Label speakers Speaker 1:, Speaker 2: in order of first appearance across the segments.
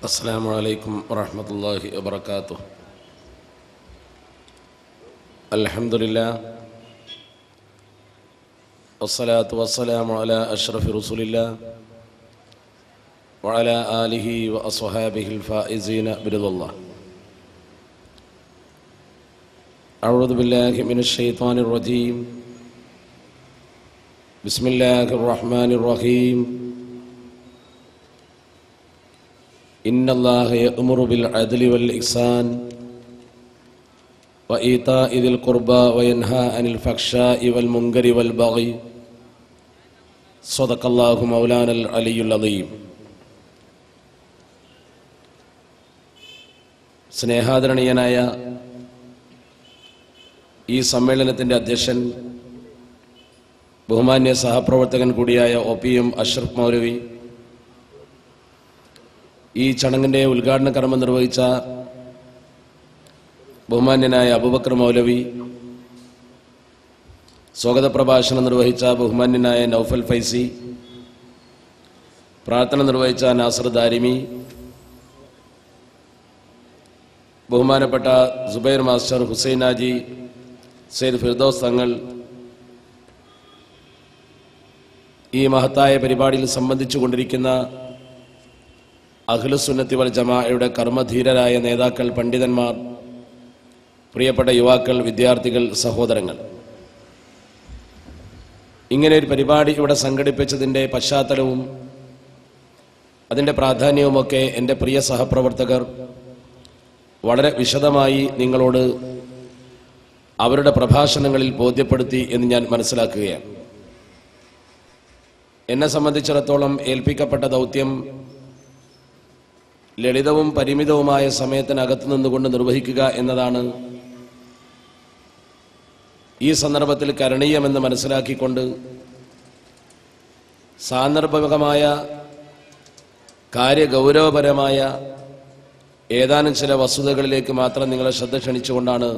Speaker 1: السلام عليكم ورحمة الله وبركاته. الحمد لله والصلاة والسلام على أشرف رسول الله وعلى آله وأصحابه الفائزين برضا الله. أعوذ بالله من الشيطان الرجيم. بسم الله الرحمن الرحيم. إن الله يأمر بالعدل والإحسان وإيتاء ذي القربى وينهى عن الفحشاء والمنكر والبغي. صدق الله مولانا العلي العظيم. സ്നേഹാദരണീയനായ ഈ സമ്മേളനത്തിൻ്റെ അധ്യക്ഷൻ ബഹുമാന്യ സഹപ്രവർത്തകൻ കൂടിയായ OPM അഷ്റഫ് മൗലവി, ഈ ചടങ്ങിൻ്റെ ഉദ്ഘാടന കർമ്മം നിർവഹിച്ച ബഹുമാന്യനായ അബൂബക്കർ മൗലവി, സ്വാഗത പ്രഭാഷണം നിർവഹിച്ച ബഹുമാന്യനായ നൗഫൽ ഫൈസി, പ്രാർത്ഥന നിർവഹിച്ച നാസർ ദാരിമി, ബഹുമാനപ്പെട്ട സുബൈർ മാസ്റ്റർ, ഹുസൈൻ ഹാജി, സയ്യിദ് ഫിർദൗസ് തങ്ങൾ, ഈ മഹത്തായ പരിപാടിയിൽ സംബന്ധിച്ചു കൊണ്ടിരിക്കുന്ന അഹ്ലുസുന്നത്തി വൽ ജമാഅയുടെ കർമ്മധീരരായ നേതാക്കൾ, പണ്ഡിതന്മാർ, പ്രിയപ്പെട്ട യുവാക്കൾ, വിദ്യാർത്ഥികൾ, സഹോദരങ്ങൾ, ഇങ്ങനെ ഒരു പരിപാടി ഇവിടെ സംഘടിപ്പിച്ചതിൻ്റെ പശ്ചാത്തലവും അതിൻ്റെ പ്രാധാന്യവുമൊക്കെ എൻ്റെ പ്രിയ സഹപ്രവർത്തകർ വളരെ വിശദമായി നിങ്ങളോട് അവരുടെ പ്രഭാഷണങ്ങളിൽ ബോധ്യപ്പെടുത്തി എന്ന് ഞാൻ മനസ്സിലാക്കുകയാണ്. എന്നെ സംബന്ധിച്ചിടത്തോളം ഏൽപ്പിക്കപ്പെട്ട ദൗത്യം ലളിതവും പരിമിതവുമായ സമയത്തിനകത്ത് നിന്നുകൊണ്ട് നിർവഹിക്കുക എന്നതാണ് ഈ സന്ദർഭത്തിൽ കരണീയമെന്ന് മനസ്സിലാക്കിക്കൊണ്ട് സാന്ദർഭികമായ കാര്യഗൗരവപരമായ ഏതാനും ചില വസ്തുതകളിലേക്ക് മാത്രം നിങ്ങളെ ശ്രദ്ധ ക്ഷണിച്ചുകൊണ്ടാണ്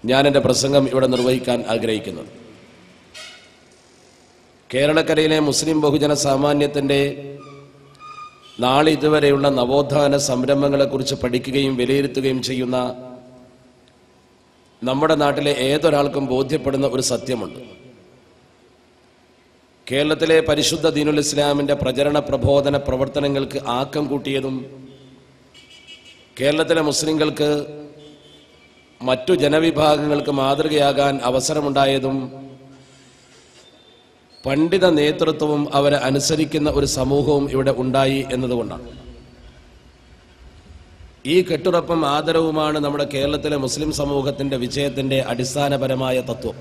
Speaker 1: ഞാൻ എൻ്റെ പ്രസംഗം ഇവിടെ നിർവഹിക്കാൻ ആഗ്രഹിക്കുന്നത്. കേരളക്കരയിലെ മുസ്ലിം ബഹുജന സാമാന്യത്തിൻ്റെ നാളെ ഇതുവരെയുള്ള നവോത്ഥാന സംരംഭങ്ങളെക്കുറിച്ച് പഠിക്കുകയും വിലയിരുത്തുകയും ചെയ്യുന്ന നമ്മുടെ നാട്ടിലെ ഏതൊരാൾക്കും ബോധ്യപ്പെടുന്ന ഒരു സത്യമുണ്ട്. കേരളത്തിലെ പരിശുദ്ധ ദീനുൽ ഇസ്ലാമിൻ്റെ പ്രചരണ പ്രബോധന പ്രവർത്തനങ്ങൾക്ക് ആക്കം കൂട്ടിയതും കേരളത്തിലെ മുസ്ലിങ്ങൾക്ക് മറ്റു ജനവിഭാഗങ്ങൾക്ക് മാതൃകയാകാൻ അവസരമുണ്ടായതും പണ്ഡിത നേതൃത്വവും അവരെ അനുസരിക്കുന്ന ഒരു സമൂഹവും ഇവിടെ ഉണ്ടായി എന്നതുകൊണ്ടാണ്. ഈ കെട്ടുറപ്പും ആദരവുമാണ് നമ്മുടെ കേരളത്തിലെ മുസ്ലിം സമൂഹത്തിൻ്റെ വിജയത്തിൻ്റെ അടിസ്ഥാനപരമായ തത്വം.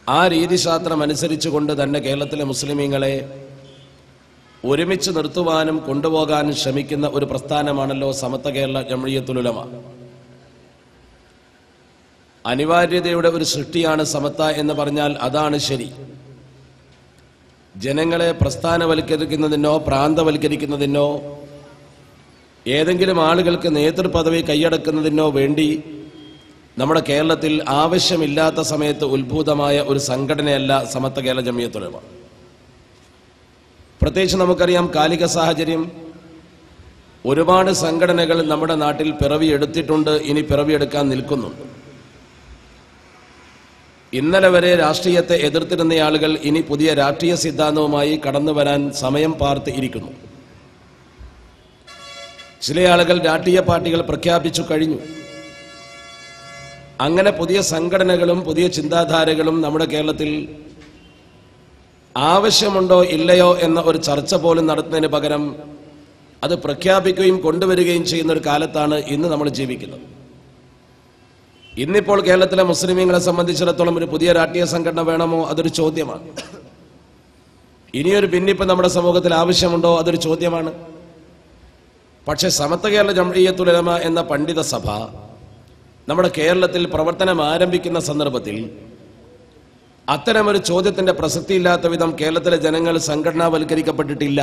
Speaker 1: ആ രീതിശാസ്ത്രം അനുസരിച്ചുകൊണ്ട് തന്നെ കേരളത്തിലെ മുസ്ലിമീങ്ങളെ ഒരുമിച്ച് നിർത്തുവാനും കൊണ്ടുപോകാനും ശ്രമിക്കുന്ന ഒരു പ്രസ്ഥാനമാണല്ലോ സമത്വ കേരള ജംഇയ്യത്തുൽ ഉലമ. അനിവാര്യതയുടെ ഒരു സൃഷ്ടിയാണ് സമത്വ എന്ന് പറഞ്ഞാൽ അതാണ് ശരി. ജനങ്ങളെ പ്രസ്ഥാനവൽക്കരിക്കുന്നതിനോ പ്രാന്തവൽക്കരിക്കുന്നതിനോ ഏതെങ്കിലും ആളുകൾക്ക് നേതൃപദവി കൈയടക്കുന്നതിനോ വേണ്ടി നമ്മുടെ കേരളത്തിൽ ആവശ്യമില്ലാത്ത സമയത്ത് ഉത്ഭൂതമായ ഒരു സംഘടനയല്ല സമത്വ കേരള ജംഇയ്യത്തുൽ ഉലമ. പ്രത്യേകിച്ച് നമുക്കറിയാം, കാലിക സാഹചര്യം ഒരുപാട് സംഘടനകൾ നമ്മുടെ നാട്ടിൽ പിറവിയെടുത്തിട്ടുണ്ട്, ഇനി പിറവിയെടുക്കാൻ നിൽക്കുന്നുണ്ട്. ഇന്നലെ വരെ രാഷ്ട്രീയത്തെ എതിർത്തിരുന്ന ആളുകൾ ഇനി പുതിയ രാഷ്ട്രീയ സിദ്ധാന്തവുമായി കടന്നു വരാൻ സമയം പാർത്ത് ഇരിക്കുന്നു. ചില ആളുകൾ രാഷ്ട്രീയ പാർട്ടികൾ പ്രഖ്യാപിച്ചു കഴിഞ്ഞു. അങ്ങനെ പുതിയ സംഘടനകളും പുതിയ ചിന്താധാരകളും നമ്മുടെ കേരളത്തിൽ ആവശ്യമുണ്ടോ ഇല്ലയോ എന്ന ഒരു ചർച്ച പോലും നടത്തുന്നതിന് പകരം അത് പ്രഖ്യാപിക്കുകയും കൊണ്ടുവരികയും ചെയ്യുന്ന ഒരു കാലത്താണ് ഇന്ന് നമ്മൾ ജീവിക്കുന്നത്. ഇന്നിപ്പോൾ കേരളത്തിലെ മുസ്ലിമീങ്ങളെ സംബന്ധിച്ചിടത്തോളം ഒരു പുതിയ രാഷ്ട്രീയ സംഘടന വേണമോ? അതൊരു ചോദ്യമാണ്. ഇനിയൊരു ഭിന്നിപ്പ് നമ്മുടെ സമൂഹത്തിൽ ആവശ്യമുണ്ടോ? അതൊരു ചോദ്യമാണ്. പക്ഷേ സമത്വ കേരള ജംഇയ്യത്തുൽ ഉലമ എന്ന പണ്ഡിത സഭ നമ്മുടെ കേരളത്തിൽ പ്രവർത്തനം ആരംഭിക്കുന്ന സന്ദർഭത്തിൽ അത്തരമൊരു ചോദ്യത്തിന്റെ പ്രസക്തിയില്ലാത്ത വിധം കേരളത്തിലെ ജനങ്ങൾ സംഘടനാവൽക്കരിക്കപ്പെട്ടിട്ടില്ല.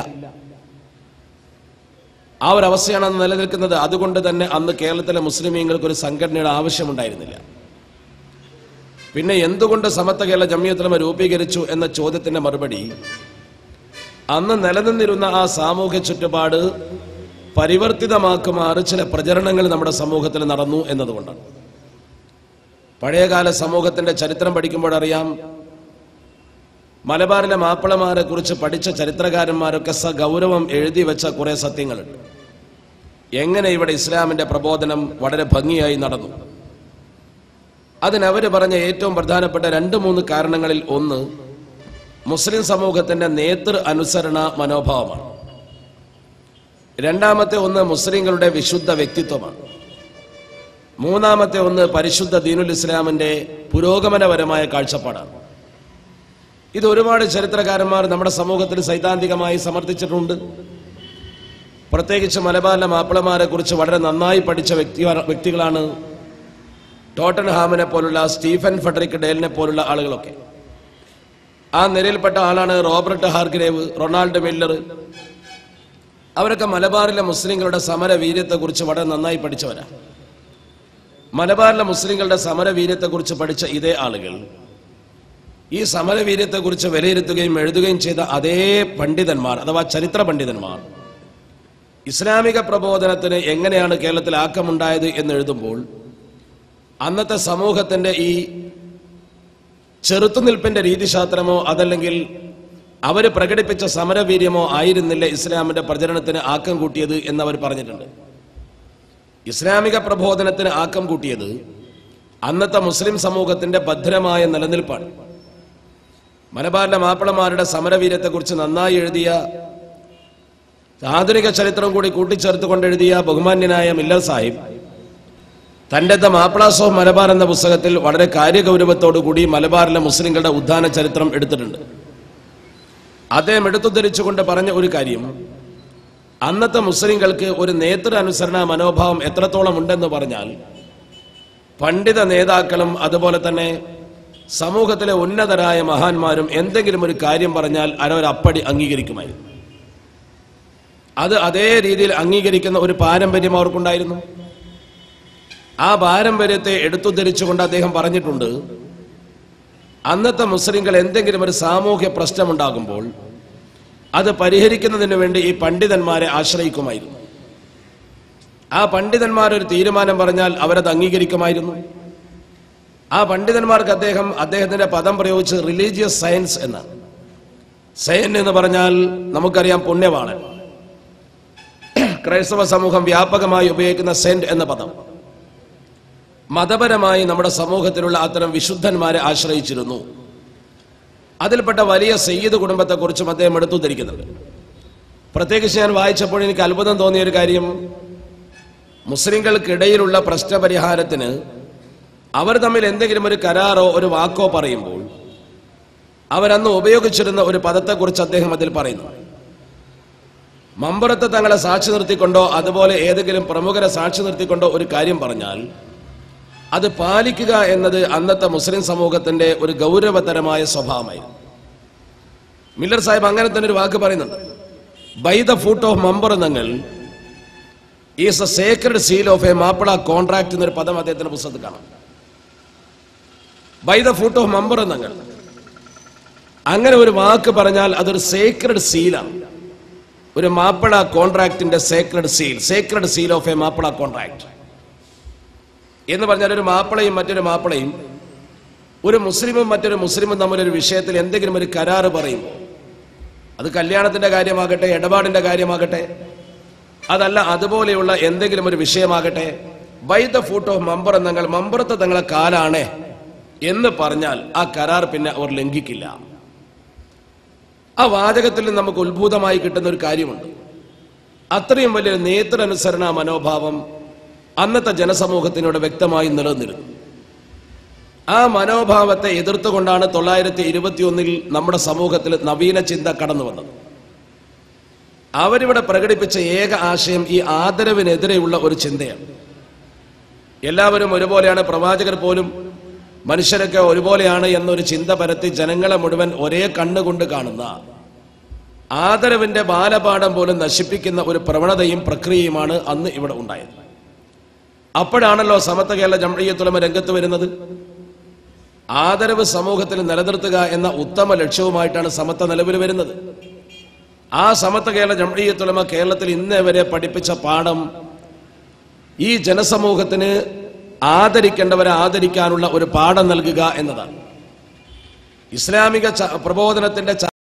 Speaker 1: ആ ഒരു അവസ്ഥയാണ് അന്ന് നിലനിൽക്കുന്നത്. അതുകൊണ്ട് തന്നെ അന്ന് കേരളത്തിലെ മുസ്ലിമീങ്ങൾക്ക് ഒരു സംഘടനയുടെ ആവശ്യമുണ്ടായിരുന്നില്ല. പിന്നെ എന്തുകൊണ്ട് സമത്വ കേരള ജംഇയ്യത്തുൽ ഉലമ രൂപീകരിച്ചു എന്ന ചോദ്യത്തിന്റെ മറുപടി അന്ന് നിലനിന്നിരുന്ന ആ സാമൂഹ്യ ചുറ്റുപാട് പരിവർത്തിതമാക്കുമാറ് ചില പ്രചരണങ്ങൾ നമ്മുടെ സമൂഹത്തിൽ നടന്നു എന്നതുകൊണ്ടാണ്. പഴയകാല സമൂഹത്തിന്റെ ചരിത്രം പഠിക്കുമ്പോഴറിയാം, മലബാറിലെ മാപ്പിളമാരെ കുറിച്ച് പഠിച്ച ചരിത്രകാരന്മാരൊക്കെ സഗൗരവം എഴുതി വെച്ച കുറെ സത്യങ്ങളുണ്ട്. എങ്ങനെ ഇവിടെ ഇസ്ലാമിന്റെ പ്രബോധനം വളരെ ഭംഗിയായി നടന്നു. അതിനവര് പറഞ്ഞ ഏറ്റവും പ്രധാനപ്പെട്ട 2-3 കാരണങ്ങളിൽ ഒന്ന് മുസ്ലിം സമൂഹത്തിന്റെ നേതൃ അനുസരണ മനോഭാവമാണ്. രണ്ടാമത്തെ ഒന്ന് മുസ്ലിങ്ങളുടെ വിശുദ്ധ വ്യക്തിത്വമാണ്. മൂന്നാമത്തെ ഒന്ന് പരിശുദ്ധ ദീനുൽ ഇസ്ലാമിന്റെ പുരോഗമനപരമായ കാഴ്ചപ്പാടാണ്. ഇത് ഒരുപാട് ചരിത്രകാരന്മാർ നമ്മുടെ സമൂഹത്തിൽ സൈദ്ധാന്തികമായി സമർത്ഥിച്ചിട്ടുണ്ട്. പ്രത്യേകിച്ച് മലബാറിലെ മാപ്പിളമാരെ കുറിച്ച് വളരെ നന്നായി പഠിച്ച വ്യക്തികളാണ് ടോട്ടൻഹാമിനെ പോലുള്ള സ്റ്റീഫൻ ഫെഡറിക് ഡേലിനെ പോലുള്ള ആളുകളൊക്കെ. ആ നിരയിൽപ്പെട്ട ആളാണ് റോബർട്ട് ഹാർഗ്രേവ്, റൊണാൾഡ് മില്ലർ. അവരൊക്കെ മലബാറിലെ മുസ്ലിങ്ങളുടെ സമരവീര്യത്തെക്കുറിച്ച് വളരെ നന്നായി പഠിച്ചവരാണ്. മലബാറിലെ മുസ്ലിങ്ങളുടെ സമരവീര്യത്തെക്കുറിച്ച് പഠിച്ച ഇതേ ആളുകൾ ഈ സമരവീര്യത്തെക്കുറിച്ച് വിലയിരുത്തുകയും എഴുതുകയും ചെയ്ത അതേ പണ്ഡിതന്മാർ അഥവാ ചരിത്ര പണ്ഡിതന്മാർ ഇസ്ലാമിക പ്രബോധനത്തിന് എങ്ങനെയാണ് കേരളത്തിൽ ആക്കമുണ്ടായത് എന്ന് എഴുതുമ്പോൾ അന്നത്തെ സമൂഹത്തിന്റെ ഈ ചെറുത്തുനിൽപ്പിന്റെ രീതിശാസ്ത്രമോ അതല്ലെങ്കിൽ അവര് പ്രകടിപ്പിച്ച സമരവീര്യമോ ആയിരുന്നില്ല ഇസ്ലാമിന്റെ പ്രചരണത്തിന് ആക്കം കൂട്ടിയത് എന്നവർ പറഞ്ഞിട്ടുണ്ട്. ഇസ്ലാമിക പ്രബോധനത്തിന് ആക്കം കൂട്ടിയത് അന്നത്തെ മുസ്ലിം സമൂഹത്തിന്റെ ഭദ്രമായ നിലനിൽപ്പാണ്. മലബാറിലെ മാപ്പിളമാരുടെ സമരവീര്യത്തെക്കുറിച്ച് നന്നായി എഴുതിയ, ആധുനിക ചരിത്രം കൂടി കൂട്ടിച്ചേർത്തുകൊണ്ട് എഴുതിയ ബഹുമാന്യനായ മില്ലർ സാഹിബ് തന്റെ ദ മാപ്പിളാസ് ഓഫ് മലബാർ എന്ന പുസ്തകത്തിൽ വളരെ കാര്യഗൗരവത്തോടുകൂടി മലബാറിലെ മുസ്ലിങ്ങളുടെ ഉദ്ധാന ചരിത്രം എടുത്തിട്ടുണ്ട്. അദ്ദേഹം എടുത്തുദ്ധരിച്ചുകൊണ്ട് പറഞ്ഞ ഒരു കാര്യം, അന്നത്തെ മുസ്ലിങ്ങൾക്ക് ഒരു നേതൃ അനുസരണ മനോഭാവം എത്രത്തോളം ഉണ്ടെന്ന് പറഞ്ഞാൽ പണ്ഡിത നേതാക്കളും അതുപോലെ തന്നെ സമൂഹത്തിലെ ഉന്നതരായ മഹാന്മാരും എന്തെങ്കിലും ഒരു കാര്യം പറഞ്ഞാൽ അവരപ്പടി അംഗീകരിക്കുമായിരുന്നു. അത് അതേ രീതിയിൽ അംഗീകരിക്കുന്ന ഒരു പാരമ്പര്യം അവർക്കുണ്ടായിരുന്നു. ആ പാരമ്പര്യത്തെ എടുത്തുദ്ധരിച്ചുകൊണ്ട് അദ്ദേഹം പറഞ്ഞിട്ടുണ്ട്, അന്നത്തെ മുസ്ലിങ്ങൾ എന്തെങ്കിലും ഒരു സാമൂഹ്യ പ്രശ്നമുണ്ടാകുമ്പോൾ അത് പരിഹരിക്കുന്നതിന് വേണ്ടി ഈ പണ്ഡിതന്മാരെ ആശ്രയിക്കുമായിരുന്നു. ആ പണ്ഡിതന്മാരൊരു തീരുമാനം പറഞ്ഞാൽ അവരത് അംഗീകരിക്കുമായിരുന്നു. ആ പണ്ഡിതന്മാർക്ക് അദ്ദേഹത്തിന്റെ പദം പ്രയോഗിച്ച് റിലീജിയസ് സയൻസ് എന്നാണ്. സയൻ എന്ന് പറഞ്ഞാൽ നമുക്കറിയാം പുണ്യവാളൻ. ക്രൈസ്തവ സമൂഹം വ്യാപകമായി ഉപയോഗിക്കുന്ന സെന്റ് എന്ന പദം മതപരമായി നമ്മുടെ സമൂഹത്തിലുള്ള അത്തരം വിശുദ്ധന്മാരെ ആശ്രയിച്ചിരുന്നു. അതിൽപ്പെട്ട വലിയ സയ്യിദ് കുടുംബത്തെക്കുറിച്ചും അദ്ദേഹം എടുത്തുദ്ധരിക്കുന്നുണ്ട്. പ്രത്യേകിച്ച് ഞാൻ വായിച്ചപ്പോൾ എനിക്ക് അത്ഭുതം തോന്നിയ ഒരു കാര്യം, മുസ്ലിങ്ങൾക്കിടയിലുള്ള പ്രശ്നപരിഹാരത്തിന് അവർ തമ്മിൽ എന്തെങ്കിലും ഒരു കരാറോ ഒരു വാക്കോ പറയുമ്പോൾ അവരന്ന് ഉപയോഗിച്ചിരുന്ന ഒരു പദത്തെക്കുറിച്ച് അദ്ദേഹം അതിൽ പറയുന്നു. മമ്പുറത്ത് തങ്ങളെ സാക്ഷി നിർത്തിക്കൊണ്ടോ അതുപോലെ ഏതെങ്കിലും പ്രമുഖരെ സാക്ഷി നിർത്തിക്കൊണ്ടോ ഒരു കാര്യം പറഞ്ഞാൽ അത് പാലിക്കുക എന്നത് അന്നത്തെ മുസ്ലിം സമൂഹത്തിന്റെ ഒരു ഗൗരവതരമായ സ്വഭാവമായിരുന്നു. മില്ലർ സാഹിബ് അങ്ങനെ തന്നെ ഒരു വാക്ക് പറയുന്നുണ്ട്, by the foot of Mampura Thangal is a sacred seal of a Mappila contract എന്നൊരു പദം അദ്ദേഹത്തിന്റെ പുസ്തകത്തിൽ കാണാം. By the foot of Mampura Thangal, അങ്ങനെ ഒരു വാക്ക് പറഞ്ഞാൽ അതൊരു സേക്രഡ് സീലാണ്. ഒരു മാപ്പിള കോൺട്രാക്ടിന്റെ sacred seal of a Mappila contract എന്ന് പറഞ്ഞാൽ ഒരു മാപ്പിളയും മറ്റൊരു മാപ്പിളയും ഒരു മുസ്ലിമും മറ്റൊരു മുസ്ലിമും തമ്മിലൊരു വിഷയത്തിൽ എന്തെങ്കിലും ഒരു കരാറ് പറയുമ്പോൾ അത് കല്യാണത്തിന്റെ കാര്യമാകട്ടെ, ഇടപാടിന്റെ കാര്യമാകട്ടെ, അതല്ല അതുപോലെയുള്ള എന്തെങ്കിലും ഒരു വിഷയമാകട്ടെ, ബൈ ദ ഫുട്ട് ഓഫ് മമ്പർ എന്നങ്ങൾ മമ്പുറത്ത് തങ്ങളെ കാലാണ് എന്ന് പറഞ്ഞാൽ ആ കരാർ പിന്നെ അവർ ലംഘിക്കില്ല. ആ വാചകത്തിൽ നമുക്ക് ഉത്ഭൂതമായി കിട്ടുന്ന ഒരു കാര്യമുണ്ട്. അത്രയും വലിയൊരു നേതൃനുസരണ മനോഭാവം അന്നത്തെ ജനസമൂഹത്തിനോട് വ്യക്തമായി നിലനിന്നിരുന്നു. ആ മനോഭാവത്തെ എതിർത്തുകൊണ്ടാണ് 921 നമ്മുടെ സമൂഹത്തിൽ നവീന ചിന്ത കടന്നു വന്നത്. അവരിവിടെ പ്രകടിപ്പിച്ച ഏക ആശയം ഈ ആദരവിനെതിരെയുള്ള ഒരു ചിന്തയാണ്. എല്ലാവരും ഒരുപോലെയാണ്, പ്രവാചകർ പോലും മനുഷ്യരൊക്കെ ഒരുപോലെയാണ് എന്നൊരു ചിന്ത പരത്തി ജനങ്ങളെ മുഴുവൻ ഒരേ കണ്ണുകൊണ്ട് കാണുന്ന ആദരവിന്റെ ബാലപാഠം പോലും നശിപ്പിക്കുന്ന ഒരു പ്രവണതയും പ്രക്രിയയുമാണ് അന്ന് ഇവിടെ ഉണ്ടായത്. അപ്പോഴാണല്ലോ സമത്വ കേരള ജംഇയ്യത്തുൽ ഉലമ രംഗത്ത് വരുന്നത്. ആദരവ് സമൂഹത്തിൽ നിലനിർത്തുക എന്ന ഉത്തമ ലക്ഷ്യവുമായിട്ടാണ് സമത്വ നിലവിൽ വരുന്നത്. ആ സമത്വ കേരള ജംഇയ്യത്തുൽ ഉലമ കേരളത്തിൽ ഇന്നേ വരെ പഠിപ്പിച്ച പാഠം ഈ ജനസമൂഹത്തിന് ആദരിക്കേണ്ടവരെ ആദരിക്കാനുള്ള ഒരു പാഠം നൽകുക എന്നതാണ്. ഇസ്ലാമിക പ്രബോധനത്തിന്റെ